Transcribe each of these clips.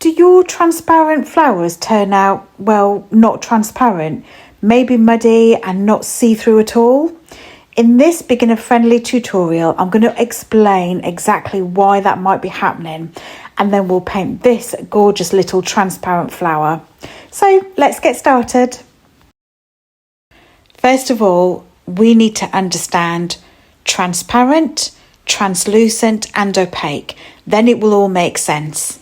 do your transparent flowers turn out, well, not transparent, maybe muddy and not see-through at all? In this beginner-friendly tutorial, I'm going to explain exactly why that might be happening, and then we'll paint this gorgeous little transparent flower. So let's get started. First of all, we need to understand transparent, translucent and opaque. Then it will all make sense.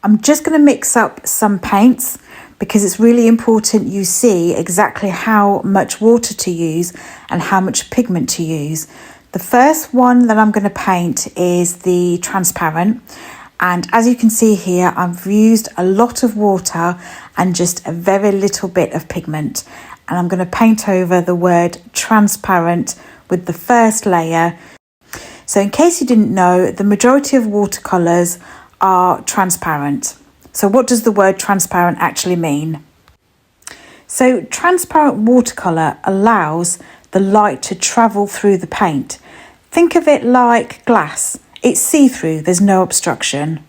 I'm just going to mix up some paints because it's really important you see exactly how much water to use and how much pigment to use. The first one that I'm going to paint is the transparent, and as you can see here, I've used a lot of water and just a very little bit of pigment, and I'm going to paint over the word transparent with the first layer. So in case you didn't know, the majority of watercolours are transparent. So what does the word transparent actually mean? So transparent watercolour allows the light to travel through the paint. Think of it like glass. It's see-through, there's no obstruction.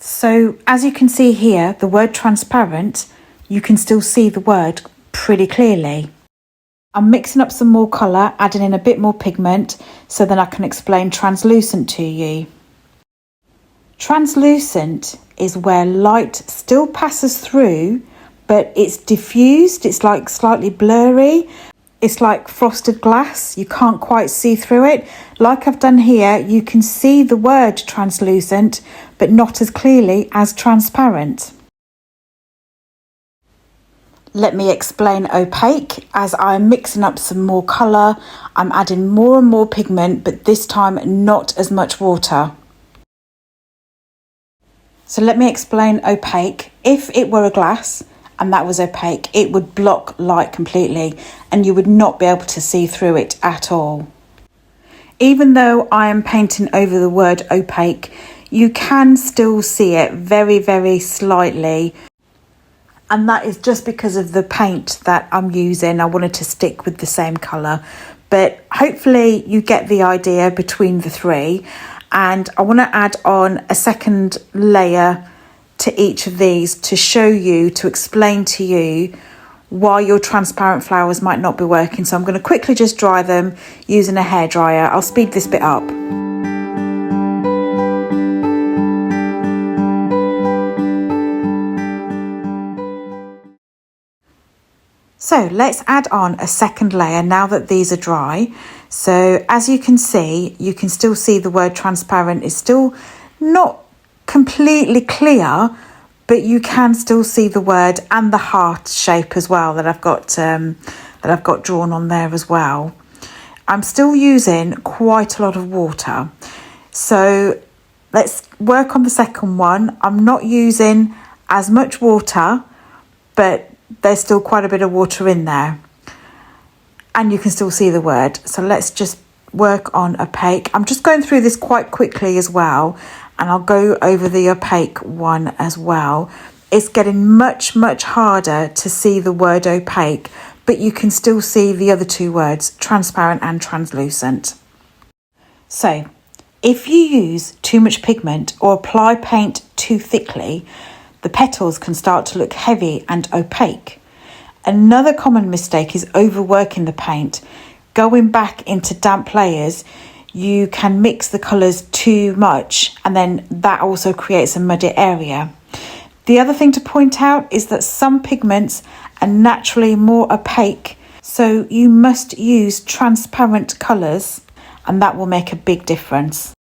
So as you can see here, the word transparent, you can still see the word pretty clearly. I'm mixing up some more colour, adding in a bit more pigment, so then I can explain translucent to you. Translucent is where light still passes through, but it's diffused, it's like slightly blurry. It's like frosted glass, you can't quite see through it. Like I've done here, you can see the word translucent, but not as clearly as transparent. Let me explain opaque. As I'm mixing up some more colour, I'm adding more and more pigment, but this time not as much water. So let me explain opaque. If it were a glass and that was opaque, it would block light completely and you would not be able to see through it at all. Even though I am painting over the word opaque, you can still see it very, very slightly. And that is just because of the paint that I'm using. I wanted to stick with the same colour, but hopefully you get the idea between the three. And I want to add on a second layer to each of these to show you, to explain to you why your transparent flowers might not be working. So I'm going to quickly just dry them using a hairdryer. I'll speed this bit up. So let's add on a second layer now that these are dry. So as you can see, you can still see the word transparent is still not completely clear, but you can still see the word and the heart shape as well that I've got drawn on there as well. I'm still using quite a lot of water. So let's work on the second one. I'm not using as much water, but there's still quite a bit of water in there. And you can still see the word. So let's just work on opaque. I'm just going through this quite quickly as well, and I'll go over the opaque one as well. It's getting much, much harder to see the word opaque, but you can still see the other two words, transparent and translucent. So if you use too much pigment or apply paint too thickly, the petals can start to look heavy and opaque. Another common mistake is overworking the paint. Going back into damp layers, you can mix the colours too much, and then that also creates a muddy area. The other thing to point out is that some pigments are naturally more opaque, so you must use transparent colours, and that will make a big difference.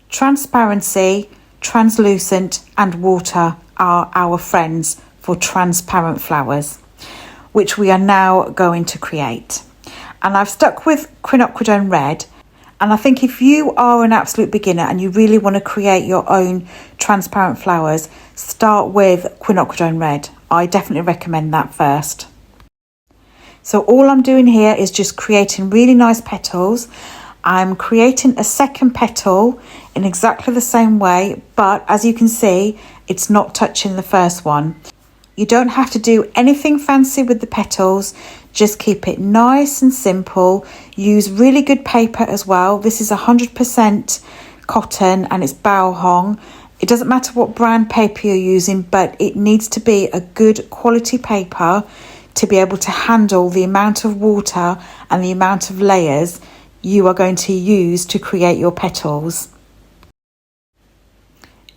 Transparency, translucent and water are our friends for transparent flowers, which we are now going to create. And I've stuck with Quinocridone Red, and I think if you are an absolute beginner and you really want to create your own transparent flowers, start with Quinocridone Red. I definitely recommend that first. So all I'm doing here is just creating really nice petals. I'm creating a second petal in exactly the same way, but as you can see, it's not touching the first one. You don't have to do anything fancy with the petals, just keep it nice and simple. Use really good paper as well. This is 100% cotton and it's Baohong. It doesn't matter what brand paper you're using, but it needs to be a good quality paper to be able to handle the amount of water and the amount of layers you are going to use to create your petals.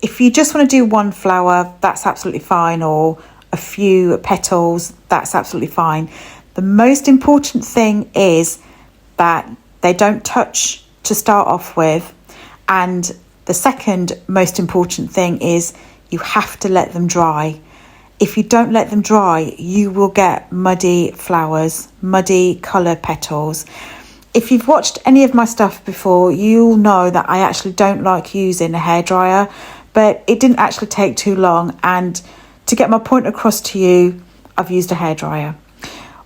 If you just want to do one flower, that's absolutely fine, or a few petals, that's absolutely fine. The most important thing is that they don't touch to start off with, and the second most important thing is you have to let them dry. If you don't let them dry, you will get muddy flowers, muddy coloured petals. If you've watched any of my stuff before, you'll know that I actually don't like using a hairdryer, but it didn't actually take too long, and to get my point across to you, I've used a hairdryer.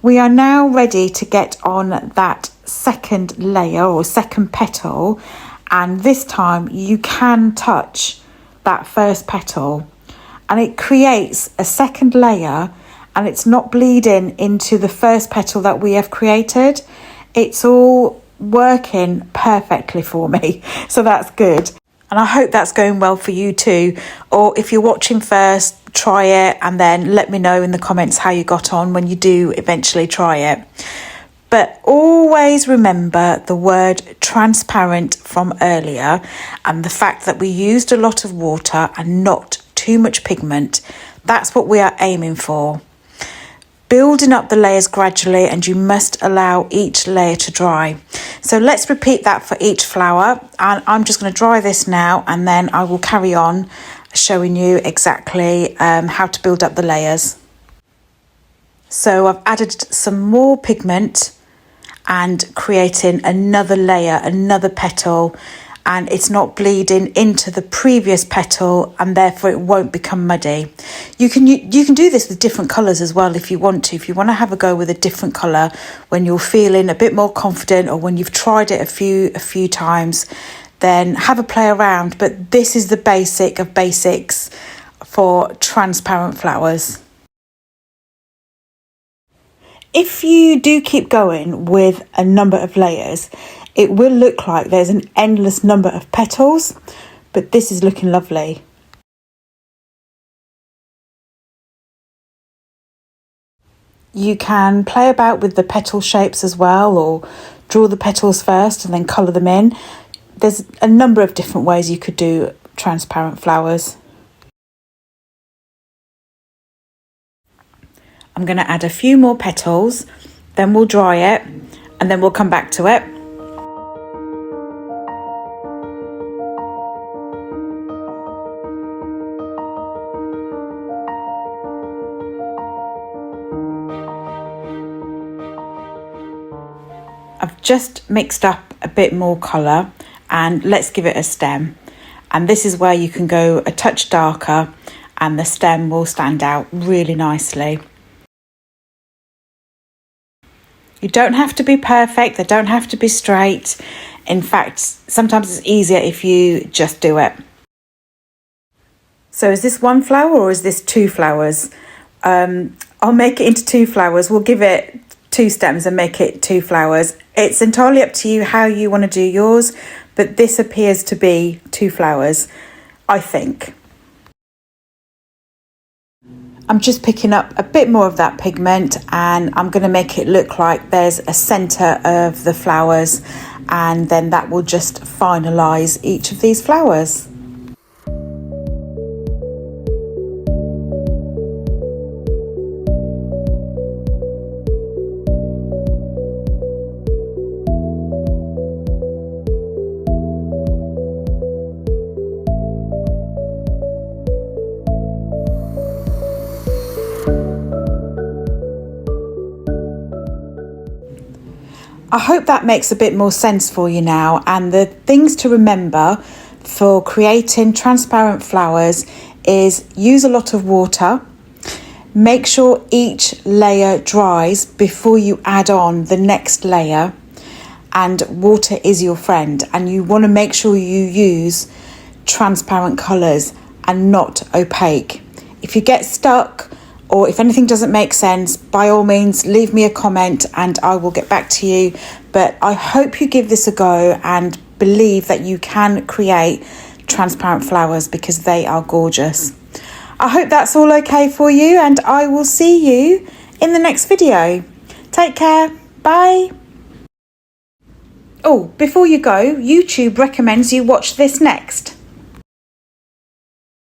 We are now ready to get on that second layer or second petal, and this time you can touch that first petal, and it creates a second layer, and it's not bleeding into the first petal that we have created. It's all working perfectly for me, so that's good. And I hope that's going well for you too. Or if you're watching first, try it and then let me know in the comments how you got on when you do eventually try it. But always remember the word transparent from earlier, and the fact that we used a lot of water and not too much pigment. That's what we are aiming for. Building up the layers gradually, and you must allow each layer to dry. So let's repeat that for each flower, and I'm just going to dry this now, and then I will carry on showing you exactly how to build up the layers. So I've added some more pigment and creating another layer, another petal, and it's not bleeding into the previous petal, and therefore it won't become muddy. You can do this with different colours as well if you want to. If you want to have a go with a different colour when you're feeling a bit more confident, or when you've tried it a few times, then have a play around. But this is the basic of basics for transparent flowers. If you do keep going with a number of layers, it will look like there's an endless number of petals, but this is looking lovely. You can play about with the petal shapes as well, or draw the petals first and then colour them in. There's a number of different ways you could do transparent flowers. I'm going to add a few more petals, then we'll dry it, and then we'll come back to it. I've just mixed up a bit more colour, and let's give it a stem. And this is where you can go a touch darker and the stem will stand out really nicely. You don't have to be perfect, they don't have to be straight. In fact, sometimes it's easier if you just do it. So is this one flower or is this two flowers? I'll make it into two flowers. We'll give it two stems and make it two flowers. It's entirely up to you how you want to do yours, but this appears to be two flowers, I think. I'm just picking up a bit more of that pigment, and I'm going to make it look like there's a centre of the flowers, and then that will just finalise each of these flowers. I hope that makes a bit more sense for you now, and the things to remember for creating transparent flowers is use a lot of water, make sure each layer dries before you add on the next layer, and water is your friend, and you want to make sure you use transparent colours and not opaque. If you get stuck, or if anything doesn't make sense, by all means, leave me a comment and I will get back to you. But I hope you give this a go and believe that you can create transparent flowers because they are gorgeous. I hope that's all okay for you, and I will see you in the next video. Take care. Bye. Oh, before you go, YouTube recommends you watch this next.